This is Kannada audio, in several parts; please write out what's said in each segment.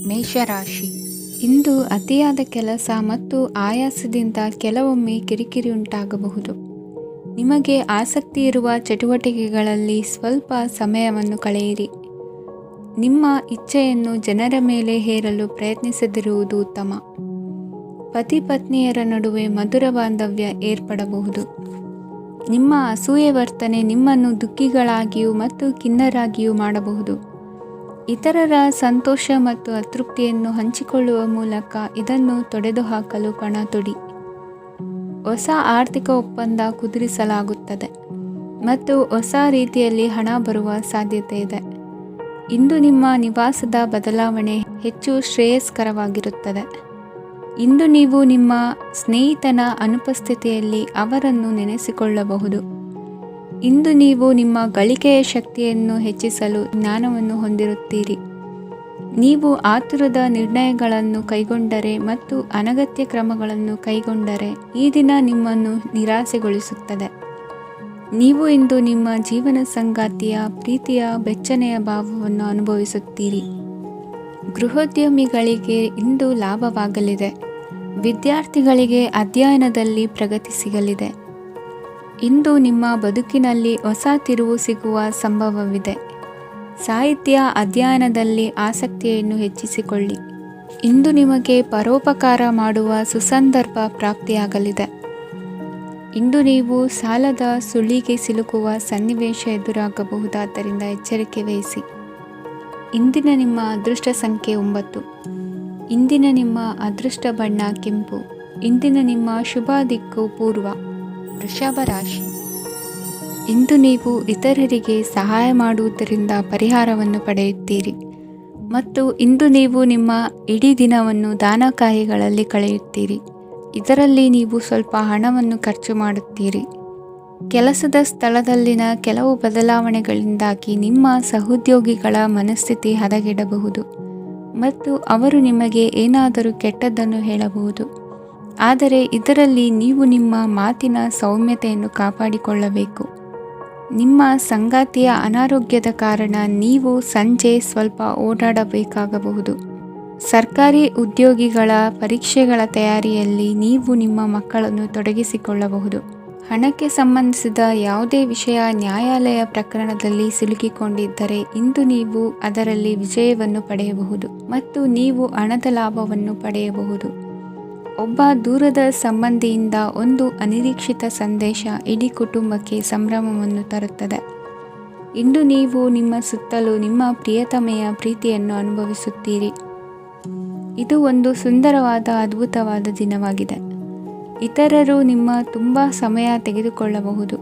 ಮೇಷರಾಶಿ. ಇಂದು ಅತಿಯಾದ ಕೆಲಸ ಮತ್ತು ಆಯಾಸದಿಂದ ಕೆಲವೊಮ್ಮೆ ಕಿರಿಕಿರಿ ಉಂಟಾಗಬಹುದು. ನಿಮಗೆ ಆಸಕ್ತಿ ಇರುವ ಚಟುವಟಿಕೆಗಳಲ್ಲಿ ಸ್ವಲ್ಪ ಸಮಯವನ್ನು ಕಳೆಯಿರಿ. ನಿಮ್ಮ ಇಚ್ಛೆಯನ್ನು ಜನರ ಮೇಲೆ ಹೇರಲು ಪ್ರಯತ್ನಿಸದಿರುವುದು ಉತ್ತಮ. ಪತಿ ಪತ್ನಿಯರ ನಡುವೆ ಮಧುರ ಬಾಂಧವ್ಯ ಏರ್ಪಡಬಹುದು. ನಿಮ್ಮ ಅಸೂಯೆ ವರ್ತನೆ ನಿಮ್ಮನ್ನು ದುಃಖಿಗಳಾಗಿಯೂ ಮತ್ತು ಖಿನ್ನರಾಗಿಯೂ ಮಾಡಬಹುದು. ಇತರರ ಸಂತೋಷ ಮತ್ತು ಅತೃಪ್ತಿಯನ್ನು ಹಂಚಿಕೊಳ್ಳುವ ಮೂಲಕ ಇದನ್ನು ತೊಡೆದುಹಾಕಲು ಪಣ ತೊಡಿ. ಹೊಸ ಆರ್ಥಿಕ ಒಪ್ಪಂದ ಕುದುರಿಸಲಾಗುತ್ತದೆ ಮತ್ತು ಹೊಸ ರೀತಿಯಲ್ಲಿ ಹಣ ಬರುವ ಸಾಧ್ಯತೆ ಇದೆ. ಇಂದು ನಿಮ್ಮ ನಿವಾಸದ ಬದಲಾವಣೆ ಹೆಚ್ಚು ಶ್ರೇಯಸ್ಕರವಾಗಿರುತ್ತದೆ. ಇಂದು ನೀವು ನಿಮ್ಮ ಸ್ನೇಹಿತನ ಅನುಪಸ್ಥಿತಿಯಲ್ಲಿ ಅವರನ್ನು ನೆನೆಸಿಕೊಳ್ಳಬಹುದು. ಇಂದು ನೀವು ನಿಮ್ಮ ಗಳಿಕೆಯ ಶಕ್ತಿಯನ್ನು ಹೆಚ್ಚಿಸಲು ಜ್ಞಾನವನ್ನು ಹೊಂದಿರುತ್ತೀರಿ. ನೀವು ಆತುರದ ನಿರ್ಣಯಗಳನ್ನು ಕೈಗೊಂಡರೆ ಮತ್ತು ಅನಗತ್ಯ ಕ್ರಮಗಳನ್ನು ಕೈಗೊಂಡರೆ ಈ ದಿನ ನಿಮ್ಮನ್ನು ನಿರಾಸೆಗೊಳಿಸುತ್ತದೆ. ನೀವು ಇಂದು ನಿಮ್ಮ ಜೀವನ ಸಂಗಾತಿಯ ಪ್ರೀತಿಯ ಬೆಚ್ಚನೆಯ ಭಾವವನ್ನು ಅನುಭವಿಸುತ್ತೀರಿ. ಗೃಹೋದ್ಯಮಿಗಳಿಗೆ ಇಂದು ಲಾಭವಾಗಲಿದೆ. ವಿದ್ಯಾರ್ಥಿಗಳಿಗೆ ಅಧ್ಯಯನದಲ್ಲಿ ಪ್ರಗತಿ ಸಿಗಲಿದೆ. ಇಂದು ನಿಮ್ಮ ಬದುಕಿನಲ್ಲಿ ಹೊಸ ತಿರುವು ಸಿಗುವ ಸಂಭವವಿದೆ. ಸಾಹಿತ್ಯ ಅಧ್ಯಯನದಲ್ಲಿ ಆಸಕ್ತಿಯನ್ನು ಹೆಚ್ಚಿಸಿಕೊಳ್ಳಿ. ಇಂದು ನಿಮಗೆ ಪರೋಪಕಾರ ಮಾಡುವ ಸುಸಂದರ್ಭ ಪ್ರಾಪ್ತಿಯಾಗಲಿದೆ. ಇಂದು ನೀವು ಸಾಲದ ಸುಳಿಗೆ ಸಿಲುಕುವ ಸನ್ನಿವೇಶ ಎದುರಾಗಬಹುದಾದ್ದರಿಂದ ಎಚ್ಚರಿಕೆ ವಹಿಸಿ. ಇಂದಿನ ನಿಮ್ಮ ಅದೃಷ್ಟ ಸಂಖ್ಯೆ 9. ಇಂದಿನ ನಿಮ್ಮ ಅದೃಷ್ಟ ಬಣ್ಣ ಕೆಂಪು. ಇಂದಿನ ನಿಮ್ಮ ಶುಭ ದಿಕ್ಕು ಪೂರ್ವ. ವೃಷಭ ರಾಶಿ. ಇಂದು ನೀವು ಇತರರಿಗೆ ಸಹಾಯ ಮಾಡುವುದರಿಂದ ಪರಿಹಾರವನ್ನು ಪಡೆಯುತ್ತೀರಿ ಮತ್ತು ಇಂದು ನೀವು ನಿಮ್ಮ ಇಡೀ ದಿನವನ್ನು ದಾನ ಕಾರ್ಯಗಳಲ್ಲಿ ಕಳೆಯುತ್ತೀರಿ. ಇದರಲ್ಲಿ ನೀವು ಸ್ವಲ್ಪ ಹಣವನ್ನು ಖರ್ಚು ಮಾಡುತ್ತೀರಿ. ಕೆಲಸದ ಸ್ಥಳದಲ್ಲಿನ ಕೆಲವು ಬದಲಾವಣೆಗಳಿಂದಾಗಿ ನಿಮ್ಮ ಸಹೋದ್ಯೋಗಿಗಳ ಮನಸ್ಥಿತಿ ಹದಗೆಡಬಹುದು ಮತ್ತು ಅವರು ನಿಮಗೆ ಏನಾದರೂ ಕೆಟ್ಟದ್ದನ್ನು ಹೇಳಬಹುದು. ಆದರೆ ಇದರಲ್ಲಿ ನೀವು ನಿಮ್ಮ ಮಾತಿನ ಸೌಮ್ಯತೆಯನ್ನು ಕಾಪಾಡಿಕೊಳ್ಳಬೇಕು. ನಿಮ್ಮ ಸಂಗಾತಿಯ ಅನಾರೋಗ್ಯದ ಕಾರಣ ನೀವು ಸಂಜೆ ಸ್ವಲ್ಪ ಓಡಾಡಬೇಕಾಗಬಹುದು. ಸರ್ಕಾರಿ ಉದ್ಯೋಗಿಗಳ ಪರೀಕ್ಷೆಗಳ ತಯಾರಿಯಲ್ಲಿ ನೀವು ನಿಮ್ಮ ಮಕ್ಕಳನ್ನು ತೊಡಗಿಸಿಕೊಳ್ಳಬಹುದು. ಹಣಕ್ಕೆ ಸಂಬಂಧಿಸಿದ ಯಾವುದೇ ವಿಷಯ ನ್ಯಾಯಾಲಯ ಪ್ರಕರಣದಲ್ಲಿ ಸಿಲುಕಿಕೊಂಡಿದ್ದರೆ ಇಂದು ನೀವು ಅದರಲ್ಲಿ ವಿಜಯವನ್ನು ಪಡೆಯಬಹುದು ಮತ್ತು ನೀವು ಹಣದ ಲಾಭವನ್ನು ಪಡೆಯಬಹುದು. ಒಬ್ಬ ದೂರದ ಸಂಬಂಧಿಯಿಂದ ಒಂದು ಅನಿರೀಕ್ಷಿತ ಸಂದೇಶ ಇಡೀ ಕುಟುಂಬಕ್ಕೆ ಸಂಭ್ರಮವನ್ನು ತರುತ್ತದೆ. ಇಂದು ನೀವು ನಿಮ್ಮ ಸುತ್ತಲೂ ನಿಮ್ಮ ಪ್ರಿಯತಮೆಯ ಪ್ರೀತಿಯನ್ನು ಅನುಭವಿಸುತ್ತೀರಿ. ಇದು ಒಂದು ಸುಂದರವಾದ ಅದ್ಭುತವಾದ ದಿನವಾಗಿದೆ. ಇತರರು ನಿಮ್ಮ ತುಂಬ ಸಮಯ ತೆಗೆದುಕೊಳ್ಳಬಹುದು.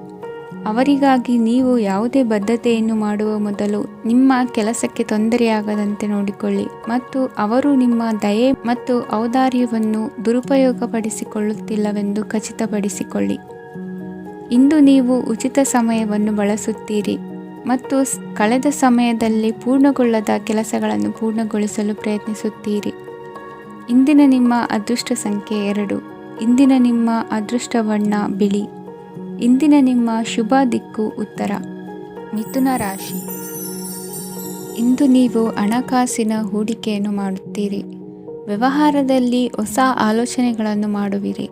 ಅವರಿಗಾಗಿ ನೀವು ಯಾವುದೇ ಬದ್ಧತೆಯನ್ನು ಮಾಡುವ ಮೊದಲು ನಿಮ್ಮ ಕೆಲಸಕ್ಕೆ ತೊಂದರೆಯಾಗದಂತೆ ನೋಡಿಕೊಳ್ಳಿ ಮತ್ತು ಅವರು ನಿಮ್ಮ ದಯೆ ಮತ್ತು ಔದಾರ್ಯವನ್ನು ದುರುಪಯೋಗಪಡಿಸಿಕೊಳ್ಳುತ್ತಿಲ್ಲವೆಂದು ಖಚಿತಪಡಿಸಿಕೊಳ್ಳಿ. ಇಂದು ನೀವು ಉಚಿತ ಸಮಯವನ್ನು ಬಳಸುತ್ತೀರಿ ಮತ್ತು ಕಳೆದ ಸಮಯದಲ್ಲಿ ಪೂರ್ಣಗೊಳ್ಳದ ಕೆಲಸಗಳನ್ನು ಪೂರ್ಣಗೊಳಿಸಲು ಪ್ರಯತ್ನಿಸುತ್ತೀರಿ. ಇಂದಿನ ನಿಮ್ಮ ಅದೃಷ್ಟ ಸಂಖ್ಯೆ 2. ಇಂದಿನ ನಿಮ್ಮ ಅದೃಷ್ಟ ಬಣ್ಣ ಬಿಳಿ. ಇಂದಿನ ನಿಮ್ಮ ಶುಭ ದಿಕ್ಕು ಉತ್ತರ. ಮಿಥುನ ರಾಶಿ. ಇಂದು ನೀವು ಹಣಕಾಸಿನ ಹೂಡಿಕೆಯನ್ನು ಮಾಡುತ್ತೀರಿ. ವ್ಯವಹಾರದಲ್ಲಿ ಹೊಸ ಆಲೋಚನೆಗಳನ್ನು ಮಾಡುವಿರಿ.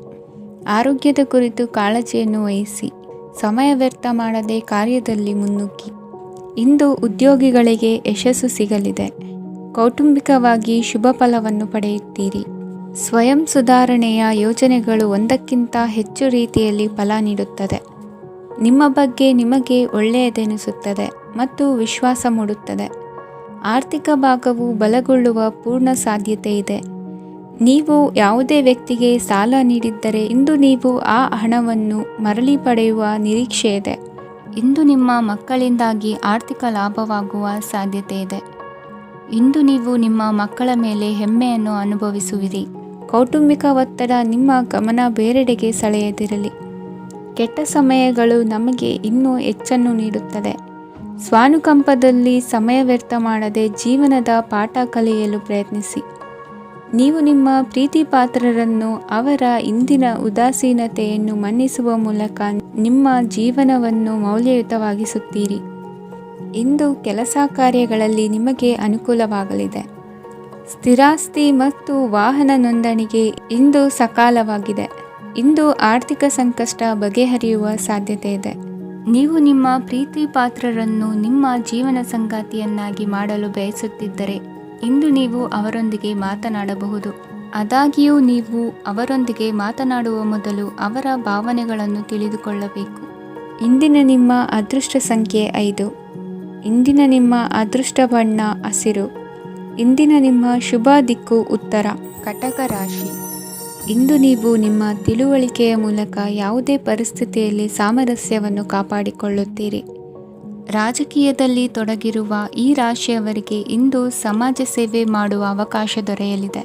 ಆರೋಗ್ಯದ ಕುರಿತು ಕಾಳಜಿಯನ್ನು ವಹಿಸಿ. ಸಮಯ ವ್ಯರ್ಥ ಮಾಡದೆ ಕಾರ್ಯದಲ್ಲಿ ಮುನ್ನುಗ್ಗಿ. ಇಂದು ಉದ್ಯೋಗಿಗಳಿಗೆ ಯಶಸ್ಸು ಸಿಗಲಿದೆ. ಕೌಟುಂಬಿಕವಾಗಿ ಶುಭ ಫಲವನ್ನು ಪಡೆಯುತ್ತೀರಿ. ಸ್ವಯಂ ಸುಧಾರಣೆಯ ಯೋಜನೆಗಳು ಒಂದಕ್ಕಿಂತ ಹೆಚ್ಚು ರೀತಿಯಲ್ಲಿ ಫಲ ನೀಡುತ್ತದೆ. ನಿಮ್ಮ ಬಗ್ಗೆ ನಿಮಗೆ ಒಳ್ಳೆಯದೆನಿಸುತ್ತದೆ ಮತ್ತು ವಿಶ್ವಾಸ ಮೂಡುತ್ತದೆ. ಆರ್ಥಿಕ ಭಾಗವು ಬಲಗೊಳ್ಳುವ ಪೂರ್ಣ ಸಾಧ್ಯತೆ ಇದೆ. ನೀವು ಯಾವುದೇ ವ್ಯಕ್ತಿಗೆ ಸಾಲ ನೀಡಿದ್ದರೆ ಇಂದು ನೀವು ಆ ಹಣವನ್ನು ಮರಳಿ ಪಡೆಯುವ ನಿರೀಕ್ಷೆ ಇದೆ. ಇಂದು ನಿಮ್ಮ ಮಕ್ಕಳಿಂದಾಗಿ ಆರ್ಥಿಕ ಲಾಭವಾಗುವ ಸಾಧ್ಯತೆ ಇದೆ. ಇಂದು ನೀವು ನಿಮ್ಮ ಮಕ್ಕಳ ಮೇಲೆ ಹೆಮ್ಮೆಯನ್ನು ಅನುಭವಿಸುವಿರಿ. ಕೌಟುಂಬಿಕ ಒತ್ತಡ ನಿಮ್ಮ ಗಮನ ಬೇರೆಡೆಗೆ ಸೆಳೆಯದಿರಲಿ. ಕೆಟ್ಟ ಸಮಯಗಳು ನಮಗೆ ಇನ್ನೂ ಹೆಚ್ಚನ್ನು ನೀಡುತ್ತದೆ. ಸ್ವಾನುಕಂಪದಲ್ಲಿ ಸಮಯ ವ್ಯರ್ಥ ಮಾಡದೆ ಜೀವನದ ಪಾಠ ಕಲಿಯಲು ಪ್ರಯತ್ನಿಸಿ. ನೀವು ನಿಮ್ಮ ಪ್ರೀತಿ ಪಾತ್ರರನ್ನು ಅವರ ಇಂದಿನ ಉದಾಸೀನತೆಯನ್ನು ಮನ್ನಿಸುವ ಮೂಲಕ ನಿಮ್ಮ ಜೀವನವನ್ನು ಮೌಲ್ಯಯುತವಾಗಿಸುತ್ತೀರಿ. ಇಂದು ಕೆಲಸ ಕಾರ್ಯಗಳಲ್ಲಿ ನಿಮಗೆ ಅನುಕೂಲವಾಗಲಿದೆ. ಸ್ಥಿರಾಸ್ತಿ ಮತ್ತು ವಾಹನ ನೋಂದಣಿಗೆ ಇಂದು ಸಕಾಲವಾಗಿದೆ. ಇಂದು ಆರ್ಥಿಕ ಸಂಕಷ್ಟ ಬಗೆಹರಿಯುವ ಸಾಧ್ಯತೆ ಇದೆ. ನೀವು ನಿಮ್ಮ ಪ್ರೀತಿ ಪಾತ್ರರನ್ನು ನಿಮ್ಮ ಜೀವನ ಸಂಗಾತಿಯನ್ನಾಗಿ ಮಾಡಲು ಬಯಸುತ್ತಿದ್ದರೆ ಇಂದು ನೀವು ಅವರೊಂದಿಗೆ ಮಾತನಾಡಬಹುದು. ಆದಾಗ್ಯೂ ನೀವು ಅವರೊಂದಿಗೆ ಮಾತನಾಡುವ ಮೊದಲು ಅವರ ಭಾವನೆಗಳನ್ನು ತಿಳಿದುಕೊಳ್ಳಬೇಕು. ಇಂದಿನ ನಿಮ್ಮ ಅದೃಷ್ಟ ಸಂಖ್ಯೆ 5. ಇಂದಿನ ನಿಮ್ಮ ಅದೃಷ್ಟ ಬಣ್ಣ ಹಸಿರು. ಇಂದಿನ ನಿಮ್ಮ ಶುಭ ದಿಕ್ಕು ಉತ್ತರ. ಕಟಕ ರಾಶಿ. ಇಂದು ನೀವು ನಿಮ್ಮ ತಿಳುವಳಿಕೆಯ ಮೂಲಕ ಯಾವುದೇ ಪರಿಸ್ಥಿತಿಯಲ್ಲಿ ಸಾಮರಸ್ಯವನ್ನು ಕಾಪಾಡಿಕೊಳ್ಳುತ್ತೀರಿ. ರಾಜಕೀಯದಲ್ಲಿ ತೊಡಗಿರುವ ಈ ರಾಶಿಯವರಿಗೆ ಇಂದು ಸಮಾಜ ಸೇವೆ ಮಾಡುವ ಅವಕಾಶ ದೊರೆಯಲಿದೆ.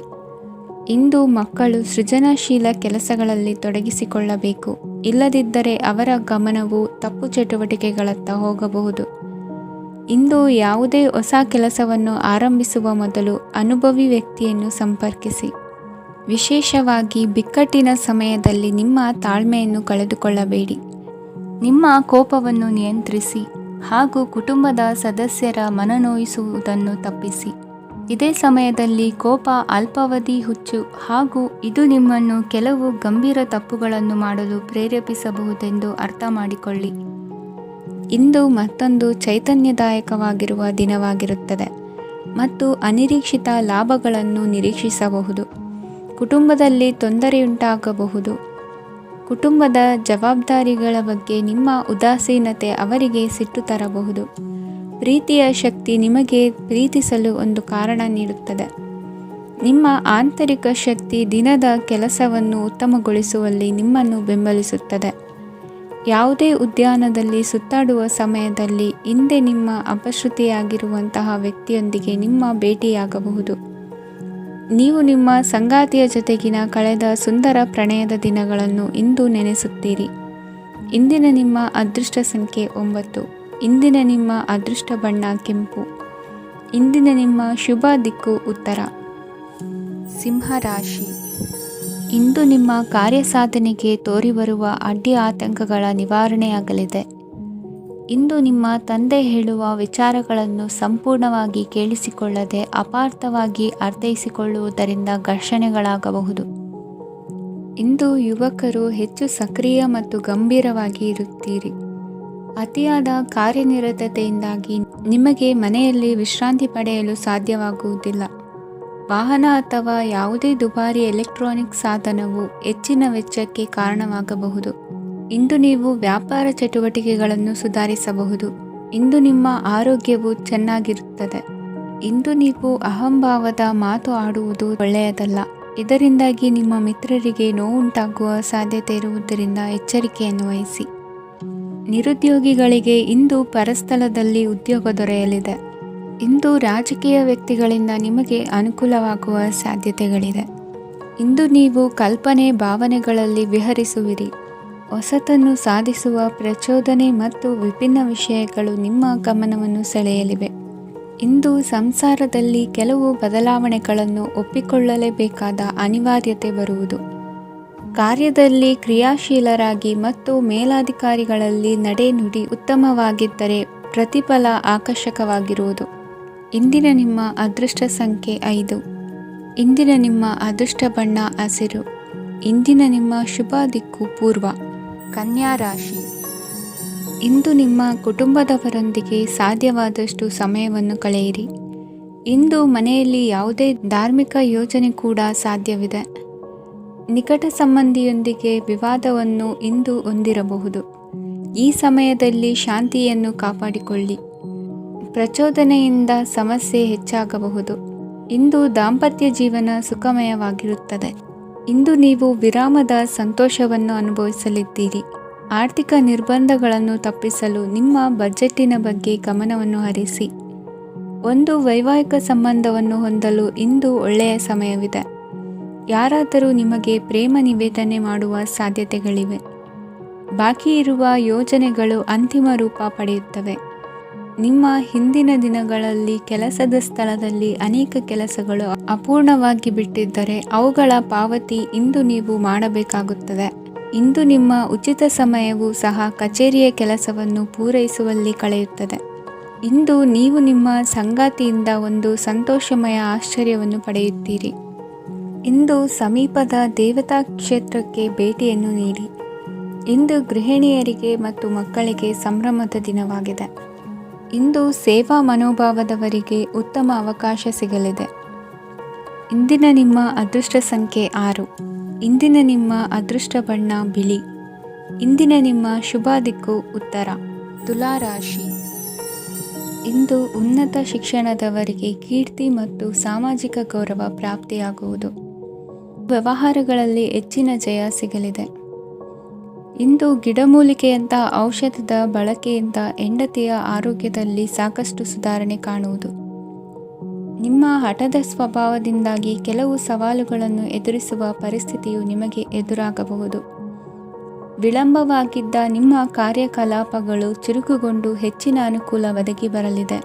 ಇಂದು ಮಕ್ಕಳು ಸೃಜನಶೀಲ ಕೆಲಸಗಳಲ್ಲಿ ತೊಡಗಿಸಿಕೊಳ್ಳಬೇಕು. ಇಲ್ಲದಿದ್ದರೆ ಅವರ ಗಮನವು ತಪ್ಪು ಚಟುವಟಿಕೆಗಳತ್ತ ಹೋಗಬಹುದು. ಇಂದು ಯಾವುದೇ ಹೊಸ ಕೆಲಸವನ್ನು ಆರಂಭಿಸುವ ಮೊದಲು ಅನುಭವಿ ವ್ಯಕ್ತಿಯನ್ನು ಸಂಪರ್ಕಿಸಿ. ವಿಶೇಷವಾಗಿ ಬಿಕ್ಕಟ್ಟಿನ ಸಮಯದಲ್ಲಿ ನಿಮ್ಮ ತಾಳ್ಮೆಯನ್ನು ಕಳೆದುಕೊಳ್ಳಬೇಡಿ. ನಿಮ್ಮ ಕೋಪವನ್ನು ನಿಯಂತ್ರಿಸಿ ಹಾಗೂ ಕುಟುಂಬದ ಸದಸ್ಯರ ಮನನೋಯಿಸುವುದನ್ನು ತಪ್ಪಿಸಿ. ಇದೇ ಸಮಯದಲ್ಲಿ ಕೋಪ ಅಲ್ಪಾವಧಿ ಹುಚ್ಚು ಹಾಗೂ ಇದು ನಿಮ್ಮನ್ನು ಕೆಲವು ಗಂಭೀರ ತಪ್ಪುಗಳನ್ನು ಮಾಡಲು ಪ್ರೇರೇಪಿಸಬಹುದೆಂದು ಅರ್ಥ ಮಾಡಿಕೊಳ್ಳಿ. ಇಂದು ಮತ್ತೊಂದು ಚೈತನ್ಯದಾಯಕವಾಗಿರುವ ದಿನವಾಗಿರುತ್ತದೆ ಮತ್ತು ಅನಿರೀಕ್ಷಿತ ಲಾಭಗಳನ್ನು ನಿರೀಕ್ಷಿಸಬಹುದು. ಕುಟುಂಬದಲ್ಲಿ ತೊಂದರೆಯುಂಟಾಗಬಹುದು. ಕುಟುಂಬದ ಜವಾಬ್ದಾರಿಗಳ ಬಗ್ಗೆ ನಿಮ್ಮ ಉದಾಸೀನತೆ ಅವರಿಗೆ ಸಿಟ್ಟು ತರಬಹುದು. ಪ್ರೀತಿಯ ಶಕ್ತಿ ನಿಮಗೆ ಪ್ರೀತಿಸಲು ಒಂದು ಕಾರಣ ನೀಡುತ್ತದೆ. ನಿಮ್ಮ ಆಂತರಿಕ ಶಕ್ತಿ ದಿನದ ಕೆಲಸವನ್ನು ಉತ್ತಮಗೊಳಿಸುವಲ್ಲಿ ನಿಮ್ಮನ್ನು ಬೆಂಬಲಿಸುತ್ತದೆ. ಯಾವುದೇ ಉದ್ಯಾನದಲ್ಲಿ ಸುತ್ತಾಡುವ ಸಮಯದಲ್ಲಿ ಹಿಂದೆ ನಿಮ್ಮ ಅಪಶ್ರುತಿಯಾಗಿರುವಂತಹ ವ್ಯಕ್ತಿಯೊಂದಿಗೆ ನಿಮ್ಮ ಭೇಟಿಯಾಗಬಹುದು. ನೀವು ನಿಮ್ಮ ಸಂಗಾತಿಯ ಜೊತೆಗಿನ ಕಳೆದ ಸುಂದರ ಪ್ರಣಯದ ದಿನಗಳನ್ನು ಇಂದು ನೆನೆಸುತ್ತೀರಿ. ಇಂದಿನ ನಿಮ್ಮ ಅದೃಷ್ಟ ಸಂಖ್ಯೆ 9. ಇಂದಿನ ನಿಮ್ಮ ಅದೃಷ್ಟ ಬಣ್ಣ ಕೆಂಪು. ಇಂದಿನ ನಿಮ್ಮ ಶುಭ ದಿಕ್ಕು ಉತ್ತರ. ಸಿಂಹರಾಶಿ. ಇಂದು ನಿಮ್ಮ ಕಾರ್ಯಸಾಧನೆಗೆ ತೋರಿಬರುವ ಅಡ್ಡಿ ಆತಂಕಗಳ ನಿವಾರಣೆಯಾಗಲಿದೆ. ಇಂದು ನಿಮ್ಮ ತಂದೆ ಹೇಳುವ ವಿಚಾರಗಳನ್ನು ಸಂಪೂರ್ಣವಾಗಿ ಕೇಳಿಸಿಕೊಳ್ಳದೆ ಅಪಾರ್ಥವಾಗಿ ಅರ್ಥೈಸಿಕೊಳ್ಳುವುದರಿಂದ ಘರ್ಷಣೆಗಳಾಗಬಹುದು. ಇಂದು ಯುವಕರು ಹೆಚ್ಚು ಸಕ್ರಿಯ ಮತ್ತು ಗಂಭೀರವಾಗಿ ಇರುತ್ತೀರಿ. ಅತಿಯಾದ ಕಾರ್ಯನಿರತತೆಯಿಂದಾಗಿ ನಿಮಗೆ ಮನೆಯಲ್ಲಿ ವಿಶ್ರಾಂತಿ ಪಡೆಯಲು ಸಾಧ್ಯವಾಗುವುದಿಲ್ಲ. ವಾಹನ ಅಥವಾ ಯಾವುದೇ ದುಬಾರಿ ಎಲೆಕ್ಟ್ರಾನಿಕ್ ಸಾಧನವು ಹೆಚ್ಚಿನ ವೆಚ್ಚಕ್ಕೆ ಕಾರಣವಾಗಬಹುದು. ಇಂದು ನೀವು ವ್ಯಾಪಾರ ಚಟುವಟಿಕೆಗಳನ್ನು ಸುಧಾರಿಸಬಹುದು. ಇಂದು ನಿಮ್ಮ ಆರೋಗ್ಯವು ಚೆನ್ನಾಗಿರುತ್ತದೆ. ಇಂದು ನೀವು ಅಹಂಭಾವದ ಮಾತು ಆಡುವುದು ಒಳ್ಳೆಯದಲ್ಲ. ಇದರಿಂದಾಗಿ ನಿಮ್ಮ ಮಿತ್ರರಿಗೆ ನೋವುಂಟಾಗುವ ಸಾಧ್ಯತೆ ಇರುವುದರಿಂದ ಎಚ್ಚರಿಕೆಯನ್ನು ವಹಿಸಿ. ನಿರುದ್ಯೋಗಿಗಳಿಗೆ ಇಂದು ಪರಸ್ಥಳದಲ್ಲಿ ಉದ್ಯೋಗ ದೊರೆಯಲಿದೆ. ಇಂದು ರಾಜಕೀಯ ವ್ಯಕ್ತಿಗಳಿಂದ ನಿಮಗೆ ಅನುಕೂಲವಾಗುವ ಸಾಧ್ಯತೆಗಳಿದೆ. ಇಂದು ನೀವು ಕಲ್ಪನೆ ಭಾವನೆಗಳಲ್ಲಿ ವಿಹರಿಸುವಿರಿ. ಹೊಸತನ್ನು ಸಾಧಿಸುವ ಪ್ರಚೋದನೆ ಮತ್ತು ವಿಭಿನ್ನ ವಿಷಯಗಳು ನಿಮ್ಮ ಗಮನವನ್ನು ಸೆಳೆಯಲಿವೆ. ಇಂದು ಸಂಸಾರದಲ್ಲಿ ಕೆಲವು ಬದಲಾವಣೆಗಳನ್ನು ಒಪ್ಪಿಕೊಳ್ಳಲೇಬೇಕಾದ ಅನಿವಾರ್ಯತೆ ಬರುವುದು. ಕಾರ್ಯದಲ್ಲಿ ಕ್ರಿಯಾಶೀಲರಾಗಿ ಮತ್ತು ಮೇಲಾಧಿಕಾರಿಗಳಲ್ಲಿ ನಡೆನುಡಿ ಉತ್ತಮವಾಗಿದ್ದರೆ ಪ್ರತಿಫಲ ಆಕರ್ಷಕವಾಗಿರುವುದು. ಇಂದಿನ ನಿಮ್ಮ ಅದೃಷ್ಟ ಸಂಖ್ಯೆ 5. ಇಂದಿನ ನಿಮ್ಮ ಅದೃಷ್ಟ ಬಣ್ಣ ಹಸಿರು. ಇಂದಿನ ನಿಮ್ಮ ಶುಭ ದಿಕ್ಕು ಪೂರ್ವ. ಕನ್ಯಾ ರಾಶಿ. ಇಂದು ನಿಮ್ಮ ಕುಟುಂಬದವರೊಂದಿಗೆ ಸಾಧ್ಯವಾದಷ್ಟು ಸಮಯವನ್ನು ಕಳೆಯಿರಿ. ಇಂದು ಮನೆಯಲ್ಲಿ ಯಾವುದೇ ಧಾರ್ಮಿಕ ಯೋಜನೆ ಕೂಡ ಸಾಧ್ಯವಿದೆ. ನಿಕಟ ಸಂಬಂಧಿಯೊಂದಿಗೆ ವಿವಾದವನ್ನು ಇಂದು ಹೊಂದಿರಬಹುದು. ಈ ಸಮಯದಲ್ಲಿ ಶಾಂತಿಯನ್ನು ಕಾಪಾಡಿಕೊಳ್ಳಿ. ಪ್ರಚೋದನೆಯಿಂದ ಸಮಸ್ಯೆ ಹೆಚ್ಚಾಗಬಹುದು. ಇಂದು ದಾಂಪತ್ಯ ಜೀವನ ಸುಖಮಯವಾಗಿರುತ್ತದೆ. ಇಂದು ನೀವು ವಿರಾಮದ ಸಂತೋಷವನ್ನು ಅನುಭವಿಸಲಿದ್ದೀರಿ. ಆರ್ಥಿಕ ನಿರ್ಬಂಧಗಳನ್ನು ತಪ್ಪಿಸಲು ನಿಮ್ಮ ಬಜೆಟ್ಟಿನ ಬಗ್ಗೆ ಗಮನವನ್ನು ಹರಿಸಿ. ಒಂದು ವೈವಾಹಿಕ ಸಂಬಂಧವನ್ನು ಹೊಂದಲು ಇಂದು ಒಳ್ಳೆಯ ಸಮಯವಿದೆ. ಯಾರಾದರೂ ನಿಮಗೆ ಪ್ರೇಮ ನಿವೇದನೆ ಮಾಡುವ ಸಾಧ್ಯತೆಗಳಿವೆ. ಬಾಕಿ ಇರುವ ಯೋಜನೆಗಳು ಅಂತಿಮ ರೂಪ ಪಡೆಯುತ್ತವೆ. ನಿಮ್ಮ ಹಿಂದಿನ ದಿನಗಳಲ್ಲಿ ಕೆಲಸದ ಸ್ಥಳದಲ್ಲಿ ಅನೇಕ ಕೆಲಸಗಳು ಅಪೂರ್ಣವಾಗಿ ಬಿಟ್ಟಿದ್ದರೆ ಅವುಗಳ ಪಾವತಿ ಇಂದು ನೀವು ಮಾಡಬೇಕಾಗುತ್ತದೆ. ಇಂದು ನಿಮ್ಮ ಉಚಿತ ಸಮಯವು ಸಹ ಕಚೇರಿಯ ಕೆಲಸವನ್ನು ಪೂರೈಸುವಲ್ಲಿ ಕಳೆಯುತ್ತದೆ. ಇಂದು ನೀವು ನಿಮ್ಮ ಸಂಗಾತಿಯಿಂದ ಒಂದು ಸಂತೋಷಮಯ ಆಶ್ಚರ್ಯವನ್ನು ಪಡೆಯುತ್ತೀರಿ. ಇಂದು ಸಮೀಪದ ದೇವತಾ ಕ್ಷೇತ್ರಕ್ಕೆ ಭೇಟಿಯನ್ನು ನೀಡಿ. ಇಂದು ಗೃಹಿಣಿಯರಿಗೆ ಮತ್ತು ಮಕ್ಕಳಿಗೆ ಸಂಭ್ರಮದ ದಿನವಾಗಿದೆ. ಇಂದು ಸೇವಾ ಮನೋಭಾವದವರಿಗೆ ಉತ್ತಮ ಅವಕಾಶ ಸಿಗಲಿದೆ. ಇಂದಿನ ನಿಮ್ಮ ಅದೃಷ್ಟ ಸಂಖ್ಯೆ 6. ಇಂದಿನ ನಿಮ್ಮ ಅದೃಷ್ಟ ಬಣ್ಣ ಬಿಳಿ. ಇಂದಿನ ನಿಮ್ಮ ಶುಭ ದಿಕ್ಕು ಉತ್ತರ. ತುಲಾ ರಾಶಿ. ಇಂದು ಉನ್ನತ ಶಿಕ್ಷಣದವರಿಗೆ ಕೀರ್ತಿ ಮತ್ತು ಸಾಮಾಜಿಕ ಗೌರವ ಪ್ರಾಪ್ತಿಯಾಗುವುದು. ವ್ಯವಹಾರಗಳಲ್ಲಿ ಹೆಚ್ಚಿನ ಜಯ ಸಿಗಲಿದೆ. ಇಂದು ಗಿಡಮೂಲಿಕೆಯಂತಹ ಔಷಧದ ಬಳಕೆಯಿಂದ ಹೆಂಡತಿಯ ಆರೋಗ್ಯದಲ್ಲಿ ಸಾಕಷ್ಟು ಸುಧಾರಣೆ ಕಾಣುವುದು. ನಿಮ್ಮ ಹಠದ ಸ್ವಭಾವದಿಂದಾಗಿ ಕೆಲವು ಸವಾಲುಗಳನ್ನು ಎದುರಿಸುವ ಪರಿಸ್ಥಿತಿಯು ನಿಮಗೆ ಎದುರಾಗಬಹುದು. ವಿಳಂಬವಾಗಿದ್ದ ನಿಮ್ಮ ಕಾರ್ಯಕಲಾಪಗಳು ಚುರುಕುಗೊಂಡು ಹೆಚ್ಚಿನ ಅನುಕೂಲ ಒದಗಿ ಬರಲಿದೆ.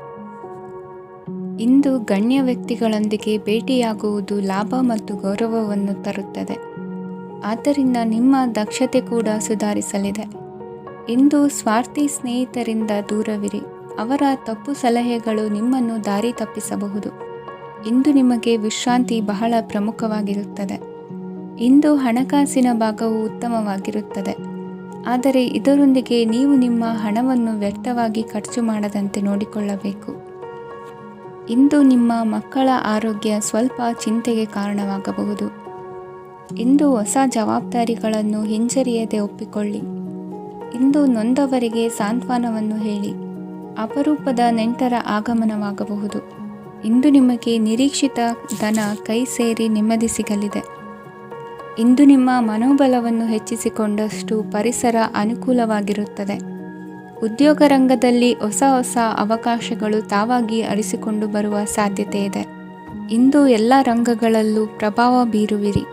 ಇಂದು ಗಣ್ಯ ವ್ಯಕ್ತಿಗಳೊಂದಿಗೆ ಭೇಟಿಯಾಗುವುದು ಲಾಭ ಮತ್ತು ಗೌರವವನ್ನು ತರುತ್ತದೆ. ಆದ್ದರಿಂದ ನಿಮ್ಮ ದಕ್ಷತೆ ಕೂಡ ಸುಧಾರಿಸಲಿದೆ. ಇಂದು ಸ್ವಾರ್ಥಿ ಸ್ನೇಹಿತರಿಂದ ದೂರವಿರಿ. ಅವರ ತಪ್ಪು ಸಲಹೆಗಳು ನಿಮ್ಮನ್ನು ದಾರಿ ತಪ್ಪಿಸಬಹುದು. ಇಂದು ನಿಮಗೆ ವಿಶ್ರಾಂತಿ ಬಹಳ ಪ್ರಮುಖವಾಗಿರುತ್ತದೆ. ಇಂದು ಹಣಕಾಸಿನ ಭಾಗವು ಉತ್ತಮವಾಗಿರುತ್ತದೆ. ಆದರೆ ಇದರೊಂದಿಗೆ ನೀವು ನಿಮ್ಮ ಹಣವನ್ನು ವ್ಯರ್ಥವಾಗಿ ಖರ್ಚು ಮಾಡದಂತೆ ನೋಡಿಕೊಳ್ಳಬೇಕು. ಇಂದು ನಿಮ್ಮ ಮಕ್ಕಳ ಆರೋಗ್ಯ ಸ್ವಲ್ಪ ಚಿಂತೆಗೆ ಕಾರಣವಾಗಬಹುದು. ಇಂದು ಹೊಸ ಜವಾಬ್ದಾರಿಗಳನ್ನು ಹಿಂಜರಿಯದೆ ಒಪ್ಪಿಕೊಳ್ಳಿ. ಇಂದು ನೊಂದವರಿಗೆ ಸಾಂತ್ವನವನ್ನು ಹೇಳಿ. ಅಪರೂಪದ ನೆಂಟರ ಆಗಮನವಾಗಬಹುದು. ಇಂದು ನಿಮಗೆ ನಿರೀಕ್ಷಿತ ಧನ ಕೈ ಸೇರಿ ನೆಮ್ಮದಿ ಸಿಗಲಿದೆ. ಇಂದು ನಿಮ್ಮ ಮನೋಬಲವನ್ನು ಹೆಚ್ಚಿಸಿಕೊಂಡಷ್ಟು ಪರಿಸರ ಅನುಕೂಲವಾಗಿರುತ್ತದೆ. ಉದ್ಯೋಗ ರಂಗದಲ್ಲಿ ಹೊಸ ಹೊಸ ಅವಕಾಶಗಳು ತಾವಾಗಿ ಅರಿಸಿಕೊಂಡು ಬರುವ ಸಾಧ್ಯತೆ ಇದೆ. ಇಂದು ಎಲ್ಲ ರಂಗಗಳಲ್ಲೂ ಪ್ರಭಾವ ಬೀರುವಿರಿ.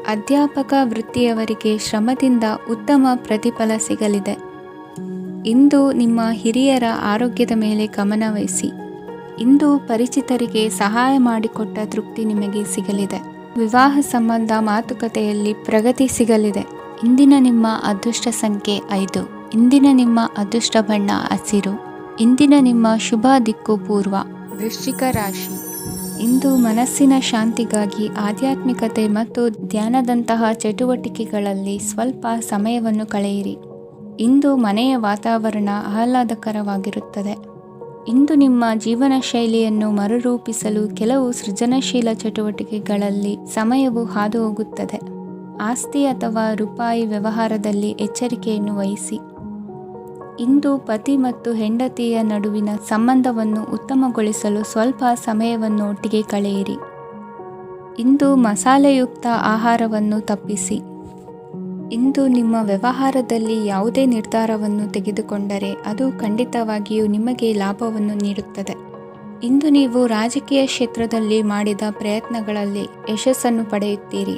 ಅಧ್ಯಾಪಕ ವೃತ್ತಿಯವರಿಗೆ ಶ್ರಮದಿಂದ ಉತ್ತಮ ಪ್ರತಿಫಲ ಸಿಗಲಿದೆ. ಇಂದು ನಿಮ್ಮ ಹಿರಿಯರ ಆರೋಗ್ಯದ ಮೇಲೆ ಗಮನ ವಹಿಸಿ. ಇಂದು ಪರಿಚಿತರಿಗೆ ಸಹಾಯ ಮಾಡಿಕೊಟ್ಟ ತೃಪ್ತಿ ನಿಮಗೆ ಸಿಗಲಿದೆ. ವಿವಾಹ ಸಂಬಂಧ ಮಾತುಕತೆಯಲ್ಲಿ ಪ್ರಗತಿ ಸಿಗಲಿದೆ. ಇಂದಿನ ನಿಮ್ಮ ಅದೃಷ್ಟ ಸಂಖ್ಯೆ 5. ಇಂದಿನ ನಿಮ್ಮ ಅದೃಷ್ಟ ಬಣ್ಣ ಹಸಿರು. ಇಂದಿನ ನಿಮ್ಮ ಶುಭ ದಿಕ್ಕು ಪೂರ್ವ. ವೃಶ್ಚಿಕ ರಾಶಿ. ಇಂದು ಮನಸ್ಸಿನ ಶಾಂತಿಗಾಗಿ ಆಧ್ಯಾತ್ಮಿಕತೆ ಮತ್ತು ಧ್ಯಾನದಂತಹ ಚಟುವಟಿಕೆಗಳಲ್ಲಿ ಸ್ವಲ್ಪ ಸಮಯವನ್ನು ಕಳೆಯಿರಿ. ಇಂದು ಮನೆಯ ವಾತಾವರಣ ಆಹ್ಲಾದಕರವಾಗಿರುತ್ತದೆ. ಇಂದು ನಿಮ್ಮ ಜೀವನ ಶೈಲಿಯನ್ನು ಮರುರೂಪಿಸಲು ಕೆಲವು ಸೃಜನಶೀಲ ಚಟುವಟಿಕೆಗಳಲ್ಲಿ ಸಮಯವು ಹಾದು ಹೋಗುತ್ತದೆ. ಆಸ್ತಿ ಅಥವಾ ರೂಪಾಯಿ ವ್ಯವಹಾರದಲ್ಲಿ ಎಚ್ಚರಿಕೆಯನ್ನು ವಹಿಸಿ. ಇಂದು ಪತಿ ಮತ್ತು ಹೆಂಡತಿಯ ನಡುವಿನ ಸಂಬಂಧವನ್ನು ಉತ್ತಮಗೊಳಿಸಲು ಸ್ವಲ್ಪ ಸಮಯವನ್ನು ಒಟ್ಟಿಗೆ ಕಳೆಯಿರಿ. ಇಂದು ಮಸಾಲೆಯುಕ್ತ ಆಹಾರವನ್ನು ತಪ್ಪಿಸಿ. ಇಂದು ನಿಮ್ಮ ವ್ಯವಹಾರದಲ್ಲಿ ಯಾವುದೇ ನಿರ್ಧಾರವನ್ನು ತೆಗೆದುಕೊಂಡರೆ ಅದು ಖಂಡಿತವಾಗಿಯೂ ನಿಮಗೆ ಲಾಭವನ್ನು ನೀಡುತ್ತದೆ. ಇಂದು ನೀವು ರಾಜಕೀಯ ಕ್ಷೇತ್ರದಲ್ಲಿ ಮಾಡಿದ ಪ್ರಯತ್ನಗಳಲ್ಲಿ ಯಶಸ್ಸನ್ನು ಪಡೆಯುತ್ತೀರಿ.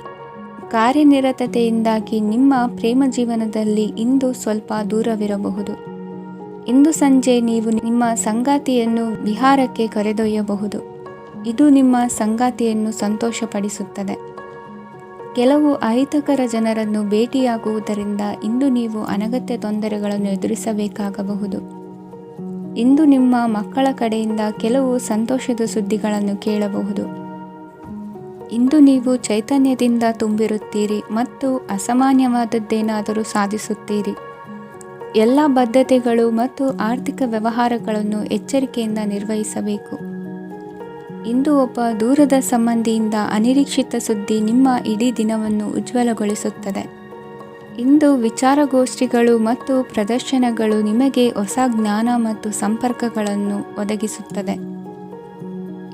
ಕಾರ್ಯನಿರತತೆಯಿಂದಾಗಿ ನಿಮ್ಮ ಪ್ರೇಮ ಜೀವನದಲ್ಲಿ ಇಂದು ಸ್ವಲ್ಪ ದೂರವಿರಬಹುದು. ಇಂದು ಸಂಜೆ ನೀವು ನಿಮ್ಮ ಸಂಗಾತಿಯನ್ನು ವಿಹಾರಕ್ಕೆ ಕರೆದೊಯ್ಯಬಹುದು. ಇದು ನಿಮ್ಮ ಸಂಗಾತಿಯನ್ನು ಸಂತೋಷಪಡಿಸುತ್ತದೆ. ಕೆಲವು ಅಹಿತಕರ ಜನರನ್ನು ಭೇಟಿಯಾಗುವುದರಿಂದ ಇಂದು ನೀವು ಅನಗತ್ಯ ತೊಂದರೆಗಳನ್ನು ಎದುರಿಸಬೇಕಾಗಬಹುದು. ಇಂದು ನಿಮ್ಮ ಮಕ್ಕಳ ಕಡೆಯಿಂದ ಕೆಲವು ಸಂತೋಷದ ಸುದ್ದಿಗಳನ್ನು ಕೇಳಬಹುದು. ಇಂದು ನೀವು ಚೈತನ್ಯದಿಂದ ತುಂಬಿರುತ್ತೀರಿ ಮತ್ತು ಅಸಾಮಾನ್ಯವಾದದ್ದೇನಾದರೂ ಸಾಧಿಸುತ್ತೀರಿ. ಎಲ್ಲ ಬದ್ಧತೆಗಳು ಮತ್ತು ಆರ್ಥಿಕ ವ್ಯವಹಾರಗಳನ್ನು ಎಚ್ಚರಿಕೆಯಿಂದ ನಿರ್ವಹಿಸಬೇಕು. ಇಂದು ಒಬ್ಬ ದೂರದ ಸಂಬಂಧಿಯಿಂದ ಅನಿರೀಕ್ಷಿತ ಸುದ್ದಿ ನಿಮ್ಮ ಇಡೀ ದಿನವನ್ನು ಉಜ್ವಲಗೊಳಿಸುತ್ತದೆ. ಇಂದು ವಿಚಾರಗೋಷ್ಠಿಗಳು ಮತ್ತು ಪ್ರದರ್ಶನಗಳು ನಿಮಗೆ ಹೊಸ ಜ್ಞಾನ ಮತ್ತು ಸಂಪರ್ಕಗಳನ್ನು ಒದಗಿಸುತ್ತದೆ.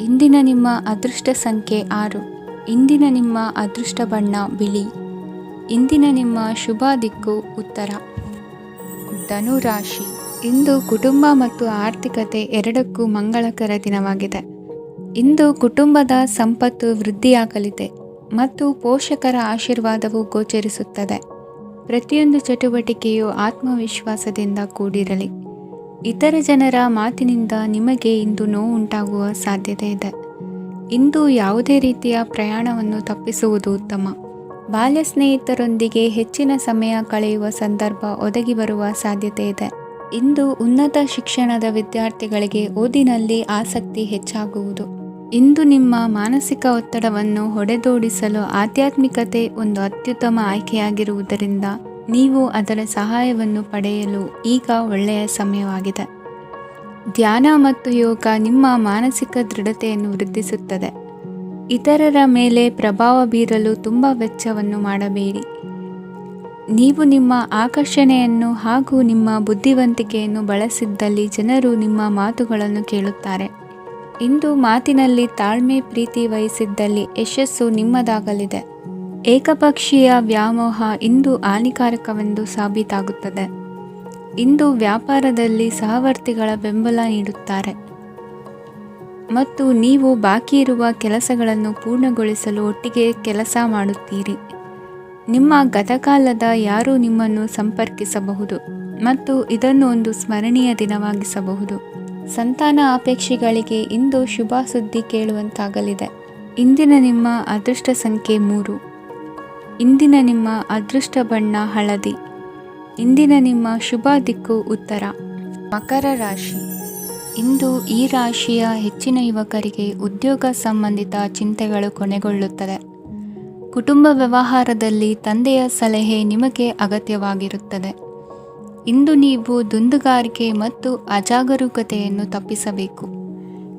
ಇಂದಿನ ನಿಮ್ಮ ಅದೃಷ್ಟ ಸಂಖ್ಯೆ 6. ಇಂದಿನ ನಿಮ್ಮ ಅದೃಷ್ಟ ಬಣ್ಣ ಬಿಳಿ. ಇಂದಿನ ನಿಮ್ಮ ಶುಭ ದಿಕ್ಕು ಉತ್ತರ. ಧನು ರಾಶಿ. ಇಂದು ಕುಟುಂಬ ಮತ್ತು ಆರ್ಥಿಕತೆ ಎರಡಕ್ಕೂ ಮಂಗಳಕರ ದಿನವಾಗಿದೆ. ಇಂದು ಕುಟುಂಬದ ಸಂಪತ್ತು ವೃದ್ಧಿಯಾಗಲಿದೆ ಮತ್ತು ಪೋಷಕರ ಆಶೀರ್ವಾದವು ಗೋಚರಿಸುತ್ತದೆ. ಪ್ರತಿಯೊಂದು ಚಟುವಟಿಕೆಯು ಆತ್ಮವಿಶ್ವಾಸದಿಂದ ಕೂಡಿರಲಿ. ಇತರ ಜನರ ಮಾತಿನಿಂದ ನಿಮಗೆ ಇಂದು ನೋವುಂಟಾಗುವ ಸಾಧ್ಯತೆ ಇದೆ. ಇಂದು ಯಾವುದೇ ರೀತಿಯ ಪ್ರಯಾಣವನ್ನು ತಪ್ಪಿಸುವುದು ಉತ್ತಮ. ಬಾಲ್ಯ ಸ್ನೇಹಿತರೊಂದಿಗೆ ಹೆಚ್ಚಿನ ಸಮಯ ಕಳೆಯುವ ಸಂದರ್ಭ ಒದಗಿ ಬರುವ ಸಾಧ್ಯತೆ ಇದೆ. ಇಂದು ಉನ್ನತ ಶಿಕ್ಷಣದ ವಿದ್ಯಾರ್ಥಿಗಳಿಗೆ ಓದಿನಲ್ಲಿ ಆಸಕ್ತಿ ಹೆಚ್ಚಾಗುವುದು. ಇಂದು ನಿಮ್ಮ ಮಾನಸಿಕ ಒತ್ತಡವನ್ನು ಹೊಡೆದೋಡಿಸಲು ಆಧ್ಯಾತ್ಮಿಕತೆ ಒಂದು ಅತ್ಯುತ್ತಮ ಆಯ್ಕೆಯಾಗಿರುವುದರಿಂದ ನೀವು ಅದರ ಸಹಾಯವನ್ನು ಪಡೆಯಲು ಈಗ ಒಳ್ಳೆಯ ಸಮಯವಾಗಿದೆ. ಧ್ಯಾನ ಮತ್ತು ಯೋಗ ನಿಮ್ಮ ಮಾನಸಿಕ ದೃಢತೆಯನ್ನು ವೃದ್ಧಿಸುತ್ತದೆ. ಇತರರ ಮೇಲೆ ಪ್ರಭಾವ ಬೀರಲು ತುಂಬ ವೆಚ್ಚವನ್ನು ಮಾಡಬೇಡಿ. ನೀವು ನಿಮ್ಮ ಆಕರ್ಷಣೆಯನ್ನು ಹಾಗೂ ನಿಮ್ಮ ಬುದ್ಧಿವಂತಿಕೆಯನ್ನು ಬಳಸಿದ್ದಲ್ಲಿ ಜನರು ನಿಮ್ಮ ಮಾತುಗಳನ್ನು ಕೇಳುತ್ತಾರೆ. ಇಂದು ಮಾತಿನಲ್ಲಿ ತಾಳ್ಮೆ ಪ್ರೀತಿ ವಹಿಸಿದ್ದಲ್ಲಿ ಯಶಸ್ಸು ನಿಮ್ಮದಾಗಲಿದೆ. ಏಕಪಕ್ಷೀಯ ವ್ಯಾಮೋಹ ಇಂದು ಹಾನಿಕಾರಕವೆಂದು ಸಾಬೀತಾಗುತ್ತದೆ. ಇಂದು ವ್ಯಾಪಾರದಲ್ಲಿ ಸಹವರ್ತಿಗಳ ಬೆಂಬಲ ನೀಡುತ್ತಾರೆ ಮತ್ತು ನೀವು ಬಾಕಿ ಇರುವ ಕೆಲಸಗಳನ್ನು ಪೂರ್ಣಗೊಳಿಸಲು ಒಟ್ಟಿಗೆ ಕೆಲಸ ಮಾಡುತ್ತೀರಿ. ನಿಮ್ಮ ಗತಕಾಲದ ಯಾರೂ ನಿಮ್ಮನ್ನು ಸಂಪರ್ಕಿಸಬಹುದು ಮತ್ತು ಇದನ್ನು ಒಂದು ಸ್ಮರಣೀಯ ದಿನವಾಗಿಸಬಹುದು. ಸಂತಾನ ಅಪೇಕ್ಷಿಗಳಿಗೆ ಇಂದು ಶುಭ ಸುದ್ದಿ ಕೇಳುವಂತಾಗಲಿದೆ. ಇಂದಿನ ನಿಮ್ಮ ಅದೃಷ್ಟ ಸಂಖ್ಯೆ 3. ಇಂದಿನ ನಿಮ್ಮ ಅದೃಷ್ಟ ಬಣ್ಣ ಹಳದಿ. ಇಂದಿನ ನಿಮ್ಮ ಶುಭ ದಿಕ್ಕು ಉತ್ತರ. ಮಕರ ರಾಶಿ. ಇಂದು ಈ ರಾಶಿಯ ಹೆಚ್ಚಿನ ಯುವಕರಿಗೆ ಉದ್ಯೋಗ ಸಂಬಂಧಿತ ಚಿಂತೆಗಳು ಕೊನೆಗೊಳ್ಳುತ್ತದೆ. ಕುಟುಂಬ ವ್ಯವಹಾರದಲ್ಲಿ ತಂದೆಯ ಸಲಹೆ ನಿಮಗೆ ಅಗತ್ಯವಾಗಿರುತ್ತದೆ. ಇಂದು ನೀವು ದುಂದುಗಾರಿಕೆ ಮತ್ತು ಅಜಾಗರೂಕತೆಯನ್ನು ತಪ್ಪಿಸಬೇಕು.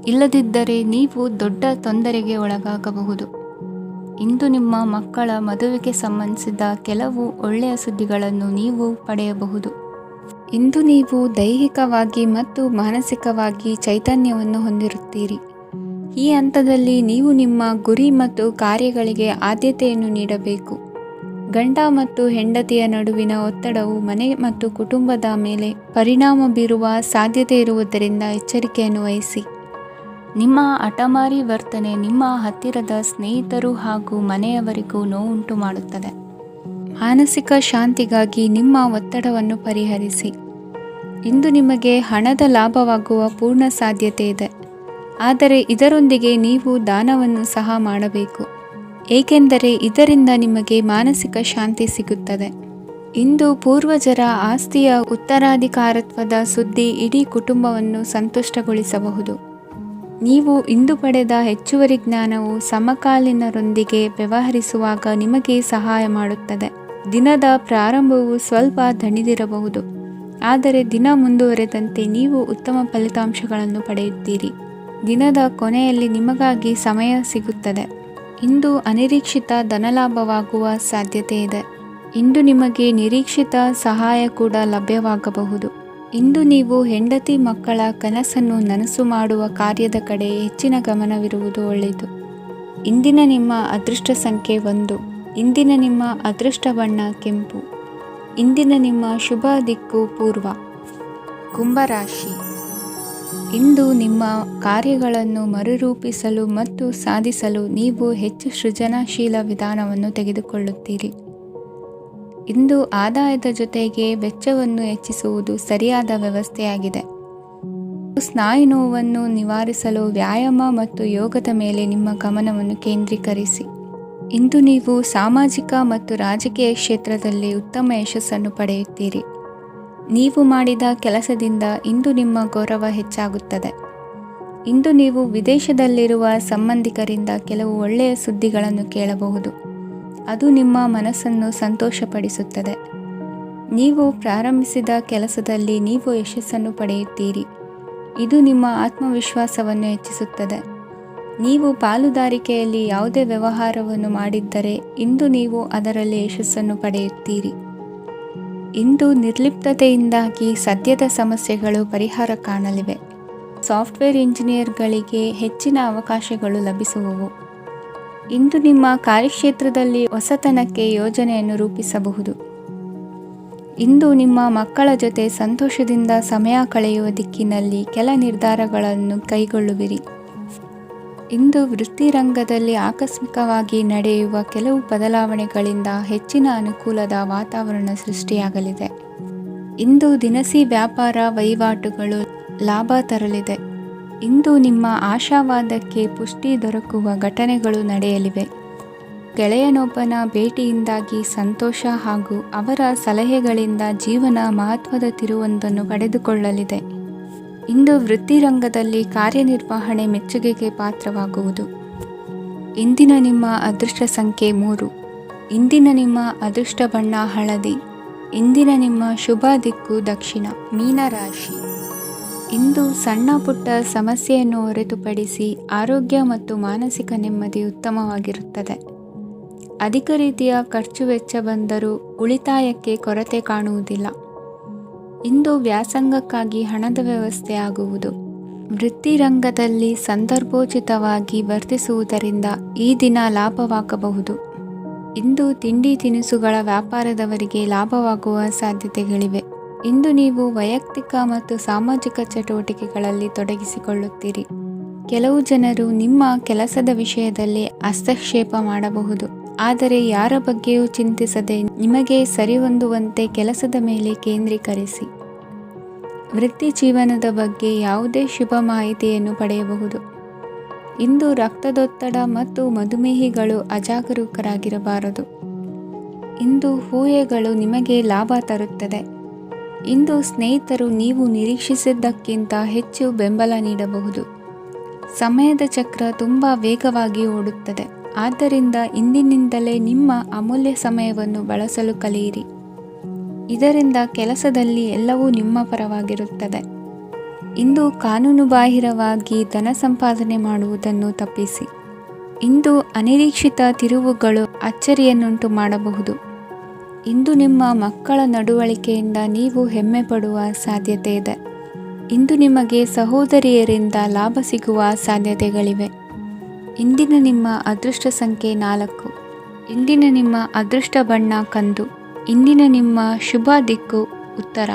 ಇಲ್ಲದಿದ್ದರೆ ನೀವು ದೊಡ್ಡ ತೊಂದರೆಗೆ ಒಳಗಾಗಬಹುದು. ಇಂದು ನಿಮ್ಮ ಮಕ್ಕಳ ಮದುವೆಗೆ ಸಂಬಂಧಿಸಿದ ಕೆಲವು ಒಳ್ಳೆಯ ಸುದ್ದಿಗಳನ್ನು ನೀವು ಪಡೆಯಬಹುದು. ಇಂದು ನೀವು ದೈಹಿಕವಾಗಿ ಮತ್ತು ಮಾನಸಿಕವಾಗಿ ಚೈತನ್ಯವನ್ನು ಹೊಂದಿರುತ್ತೀರಿ. ಈ ಹಂತದಲ್ಲಿ ನೀವು ನಿಮ್ಮ ಗುರಿ ಮತ್ತು ಕಾರ್ಯಗಳಿಗೆ ಆದ್ಯತೆಯನ್ನು ನೀಡಬೇಕು. ಗಂಡ ಮತ್ತು ಹೆಂಡತಿಯ ನಡುವಿನ ಒತ್ತಡವು ಮನೆ ಮತ್ತು ಕುಟುಂಬದ ಮೇಲೆ ಪರಿಣಾಮ ಬೀರುವ ಸಾಧ್ಯತೆ ಇರುವುದರಿಂದ ಎಚ್ಚರಿಕೆಯನ್ನು ವಹಿಸಿ. ನಿಮ್ಮ ಹಠಮಾರಿ ವರ್ತನೆ ನಿಮ್ಮ ಹತ್ತಿರದ ಸ್ನೇಹಿತರು ಹಾಗೂ ಮನೆಯವರಿಗೂ ನೋವುಂಟು ಮಾಡುತ್ತದೆ. ಮಾನಸಿಕ ಶಾಂತಿಗಾಗಿ ನಿಮ್ಮ ಒತ್ತಡವನ್ನು ಪರಿಹರಿಸಿ. ಇಂದು ನಿಮಗೆ ಹಣದ ಲಾಭವಾಗುವ ಪೂರ್ಣ ಸಾಧ್ಯತೆ ಇದೆ. ಆದರೆ ಇದರೊಂದಿಗೆ ನೀವು ದಾನವನ್ನು ಸಹ ಮಾಡಬೇಕು, ಏಕೆಂದರೆ ಇದರಿಂದ ನಿಮಗೆ ಮಾನಸಿಕ ಶಾಂತಿ ಸಿಗುತ್ತದೆ. ಇಂದು ಪೂರ್ವಜರ ಆಸ್ತಿಯ ಉತ್ತರಾಧಿಕಾರತ್ವದ ಸುದ್ದಿ ಇಡೀ ಕುಟುಂಬವನ್ನು ಸಂತುಷ್ಟಗೊಳಿಸಬಹುದು. ನೀವು ಇಂದು ಪಡೆದ ಹೆಚ್ಚುವರಿ ಜ್ಞಾನವು ಸಮಕಾಲೀನರೊಂದಿಗೆ ವ್ಯವಹರಿಸುವಾಗ ನಿಮಗೆ ಸಹಾಯ ಮಾಡುತ್ತದೆ. ದಿನದ ಪ್ರಾರಂಭವು ಸ್ವಲ್ಪ ದಣಿದಿರಬಹುದು, ಆದರೆ ದಿನ ಮುಂದುವರೆದಂತೆ ನೀವು ಉತ್ತಮ ಫಲಿತಾಂಶಗಳನ್ನು ಪಡೆಯುತ್ತೀರಿ. ದಿನದ ಕೊನೆಯಲ್ಲಿ ನಿಮಗಾಗಿ ಸಮಯ ಸಿಗುತ್ತದೆ. ಇಂದು ಅನಿರೀಕ್ಷಿತ ಧನಲಾಭವಾಗುವ ಸಾಧ್ಯತೆ ಇದೆ. ಇಂದು ನಿಮಗೆ ನಿರೀಕ್ಷಿತ ಸಹಾಯ ಕೂಡ ಲಭ್ಯವಾಗಬಹುದು. ಇಂದು ನೀವು ಹೆಂಡತಿ ಮಕ್ಕಳ ಕನಸನ್ನು ನನಸು ಮಾಡುವ ಕಾರ್ಯದ ಕಡೆ ಹೆಚ್ಚಿನ ಗಮನವಿರುವುದು ಒಳ್ಳೆಯದು. ಇಂದಿನ ನಿಮ್ಮ ಅದೃಷ್ಟ ಸಂಖ್ಯೆ 1. ಇಂದಿನ ನಿಮ್ಮ ಅದೃಷ್ಟ ಬಣ್ಣ ಕೆಂಪು. ಇಂದಿನ ನಿಮ್ಮ ಶುಭ ದಿಕ್ಕು ಪೂರ್ವ. ಕುಂಭರಾಶಿ. ಇಂದು ನಿಮ್ಮ ಕಾರ್ಯಗಳನ್ನು ಮರುರೂಪಿಸಲು ಮತ್ತು ಸಾಧಿಸಲು ನೀವು ಹೆಚ್ಚು ಸೃಜನಶೀಲ ವಿಧಾನವನ್ನು ತೆಗೆದುಕೊಳ್ಳುತ್ತೀರಿ. ಇಂದು ಆದಾಯದ ಜೊತೆಗೆ ವೆಚ್ಚವನ್ನು ಹೆಚ್ಚಿಸುವುದು ಸರಿಯಾದ ವ್ಯವಸ್ಥೆಯಾಗಿದೆ. ಸ್ನಾಯು ನೋವನ್ನು ನಿವಾರಿಸಲು ವ್ಯಾಯಾಮ ಮತ್ತು ಯೋಗದ ಮೇಲೆ ನಿಮ್ಮ ಗಮನವನ್ನು ಕೇಂದ್ರೀಕರಿಸಿ. ಇಂದು ನೀವು ಸಾಮಾಜಿಕ ಮತ್ತು ರಾಜಕೀಯ ಕ್ಷೇತ್ರದಲ್ಲಿ ಉತ್ತಮ ಯಶಸ್ಸನ್ನು ಪಡೆಯುತ್ತೀರಿ. ನೀವು ಮಾಡಿದ ಕೆಲಸದಿಂದ ಇಂದು ನಿಮ್ಮ ಗೌರವ ಹೆಚ್ಚಾಗುತ್ತದೆ. ಇಂದು ನೀವು ವಿದೇಶದಲ್ಲಿರುವ ಸಂಬಂಧಿಕರಿಂದ ಕೆಲವು ಒಳ್ಳೆಯ ಸುದ್ದಿಗಳನ್ನು ಕೇಳಬಹುದು. ಅದು ನಿಮ್ಮ ಮನಸ್ಸನ್ನು ಸಂತೋಷಪಡಿಸುತ್ತದೆ. ನೀವು ಪ್ರಾರಂಭಿಸಿದ ಕೆಲಸದಲ್ಲಿ ನೀವು ಯಶಸ್ಸನ್ನು ಪಡೆಯುತ್ತೀರಿ. ಇದು ನಿಮ್ಮ ಆತ್ಮವಿಶ್ವಾಸವನ್ನು ಹೆಚ್ಚಿಸುತ್ತದೆ. ನೀವು ಪಾಲುದಾರಿಕೆಯಲ್ಲಿ ಯಾವುದೇ ವ್ಯವಹಾರವನ್ನು ಮಾಡಿದ್ದರೆ ಇಂದು ನೀವು ಅದರಲ್ಲಿ ಯಶಸ್ಸನ್ನು ಪಡೆಯುತ್ತೀರಿ. ಇಂದು ನಿರ್ಲಿಪ್ತತೆಯಿಂದಾಗಿ ಸದ್ಯದ ಸಮಸ್ಯೆಗಳು ಪರಿಹಾರ ಕಾಣಲಿವೆ. ಸಾಫ್ಟ್ವೇರ್ ಇಂಜಿನಿಯರ್ಗಳಿಗೆ ಹೆಚ್ಚಿನ ಅವಕಾಶಗಳು ಲಭಿಸುವವು. ಇಂದು ನಿಮ್ಮ ಕಾರ್ಯಕ್ಷೇತ್ರದಲ್ಲಿ ಹೊಸತನಕ್ಕೆ ಯೋಜನೆಯನ್ನು ರೂಪಿಸಬಹುದು. ಇಂದು ನಿಮ್ಮ ಮಕ್ಕಳ ಜೊತೆ ಸಂತೋಷದಿಂದ ಸಮಯ ಕಳೆಯುವ ದಿಕ್ಕಿನಲ್ಲಿ ಕೆಲ ನಿರ್ಧಾರಗಳನ್ನು ಕೈಗೊಳ್ಳುವಿರಿ. ಇಂದು ವೃತ್ತಿರಂಗದಲ್ಲಿ ಆಕಸ್ಮಿಕವಾಗಿ ನಡೆಯುವ ಕೆಲವು ಬದಲಾವಣೆಗಳಿಂದ ಹೆಚ್ಚಿನ ಅನುಕೂಲದ ವಾತಾವರಣ ಸೃಷ್ಟಿಯಾಗಲಿದೆ. ಇಂದು ದಿನಸಿ ವ್ಯಾಪಾರ ವಹಿವಾಟುಗಳು ಲಾಭ ತರಲಿದೆ. ಇಂದು ನಿಮ್ಮ ಆಶಾವಾದಕ್ಕೆ ಪುಷ್ಟಿ ದೊರಕುವ ಘಟನೆಗಳು ನಡೆಯಲಿವೆ. ಗೆಳೆಯನೊಬ್ಬನ ಭೇಟಿಯಿಂದಾಗಿ ಸಂತೋಷ ಹಾಗೂ ಅವರ ಸಲಹೆಗಳಿಂದ ಜೀವನ ಮಹತ್ವದ ತಿರುವೊಂದನ್ನು ಪಡೆದುಕೊಳ್ಳಲಿದೆ. ಇಂದು ವೃತ್ತಿರಂಗದಲ್ಲಿ ಕಾರ್ಯನಿರ್ವಹಣೆ ಮೆಚ್ಚುಗೆಗೆ ಪಾತ್ರವಾಗುವುದು. ಇಂದಿನ ನಿಮ್ಮ ಅದೃಷ್ಟ ಸಂಖ್ಯೆ 3. ಇಂದಿನ ನಿಮ್ಮ ಅದೃಷ್ಟ ಬಣ್ಣ ಹಳದಿ. ಇಂದಿನ ನಿಮ್ಮ ಶುಭ ದಿಕ್ಕು ದಕ್ಷಿಣ. ಮೀನರಾಶಿ. ಇಂದು ಸಣ್ಣ ಪುಟ್ಟ ಸಮಸ್ಯೆಯನ್ನು ಹೊರತುಪಡಿಸಿ ಆರೋಗ್ಯ ಮತ್ತು ಮಾನಸಿಕ ನೆಮ್ಮದಿ ಉತ್ತಮವಾಗಿರುತ್ತದೆ. ಅಧಿಕ ರೀತಿಯ ಖರ್ಚು ವೆಚ್ಚ ಬಂದರೂ ಉಳಿತಾಯಕ್ಕೆ ಕೊರತೆ ಕಾಣುವುದಿಲ್ಲ. ಇಂದು ವ್ಯಾಸಂಗಕ್ಕಾಗಿ ಹಣದ ವ್ಯವಸ್ಥೆ ಆಗುವುದು. ವೃತ್ತಿರಂಗದಲ್ಲಿ ಸಂದರ್ಭೋಚಿತವಾಗಿ ವರ್ತಿಸುವುದರಿಂದ ಈ ದಿನ ಲಾಭವಾಗಬಹುದು. ಇಂದು ತಿಂಡಿ ತಿನಿಸುಗಳ ವ್ಯಾಪಾರದವರಿಗೆ ಲಾಭವಾಗುವ ಸಾಧ್ಯತೆಗಳಿವೆ. ಇಂದು ನೀವು ವೈಯಕ್ತಿಕ ಮತ್ತು ಸಾಮಾಜಿಕ ಚಟುವಟಿಕೆಗಳಲ್ಲಿ ತೊಡಗಿಸಿಕೊಳ್ಳುತ್ತೀರಿ. ಕೆಲವು ಜನರು ನಿಮ್ಮ ಕೆಲಸದ ವಿಷಯದಲ್ಲಿ ಹಸ್ತಕ್ಷೇಪ ಮಾಡಬಹುದು, ಆದರೆ ಯಾರ ಬಗ್ಗೆಯೂ ಚಿಂತಿಸದೆ ನಿಮಗೆ ಸರಿಹೊಂದುವಂತೆ ಕೆಲಸದ ಮೇಲೆ ಕೇಂದ್ರೀಕರಿಸಿ. ವೃತ್ತಿ ಜೀವನದ ಬಗ್ಗೆ ಯಾವುದೇ ಶುಭ ಮಾಹಿತಿಯನ್ನು ಪಡೆಯಬಹುದು. ಇಂದು ರಕ್ತದೊತ್ತಡ ಮತ್ತು ಮಧುಮೇಹಿಗಳು ಅಜಾಗರೂಕರಾಗಿರಬಾರದು. ಇಂದು ಊಹೆಗಳು ನಿಮಗೆ ಲಾಭ ತರುತ್ತದೆ. ಇಂದು ಸ್ನೇಹಿತರು ನೀವು ನಿರೀಕ್ಷಿಸಿದ್ದಕ್ಕಿಂತ ಹೆಚ್ಚು ಬೆಂಬಲ ನೀಡಬಹುದು. ಸಮಯದ ಚಕ್ರ ತುಂಬ ವೇಗವಾಗಿ ಓಡುತ್ತದೆ. ಆದ್ದರಿಂದ ಇಂದಿನಿಂದಲೇ ನಿಮ್ಮ ಅಮೂಲ್ಯ ಸಮಯವನ್ನು ಬಳಸಲು ಕಲಿಯಿರಿ. ಇದರಿಂದ ಕೆಲಸದಲ್ಲಿ ಎಲ್ಲವೂ ನಿಮ್ಮ ಪರವಾಗಿರುತ್ತದೆ. ಇಂದು ಕಾನೂನುಬಾಹಿರವಾಗಿ ಧನ ಸಂಪಾದನೆ ಮಾಡುವುದನ್ನು ತಪ್ಪಿಸಿ. ಇಂದು ಅನಿರೀಕ್ಷಿತ ತಿರುವುಗಳು ಅಚ್ಚರಿಯನ್ನುಂಟು ಮಾಡಬಹುದು. ಇಂದು ನಿಮ್ಮ ಮಕ್ಕಳ ನಡವಳಿಕೆಯಿಂದ ನೀವು ಹೆಮ್ಮೆ ಪಡುವ ಸಾಧ್ಯತೆ ಇದೆ. ಇಂದು ನಿಮಗೆ ಸಹೋದರಿಯರಿಂದ ಲಾಭ ಸಿಗುವ ಸಾಧ್ಯತೆಗಳಿವೆ. ಇಂದಿನ ನಿಮ್ಮ ಅದೃಷ್ಟ ಸಂಖ್ಯೆ 4. ಇಂದಿನ ನಿಮ್ಮ ಅದೃಷ್ಟ ಬಣ್ಣ ಕಂದು. ಇಂದಿನ ನಿಮ್ಮ ಶುಭ ದಿಕ್ಕು ಉತ್ತರ.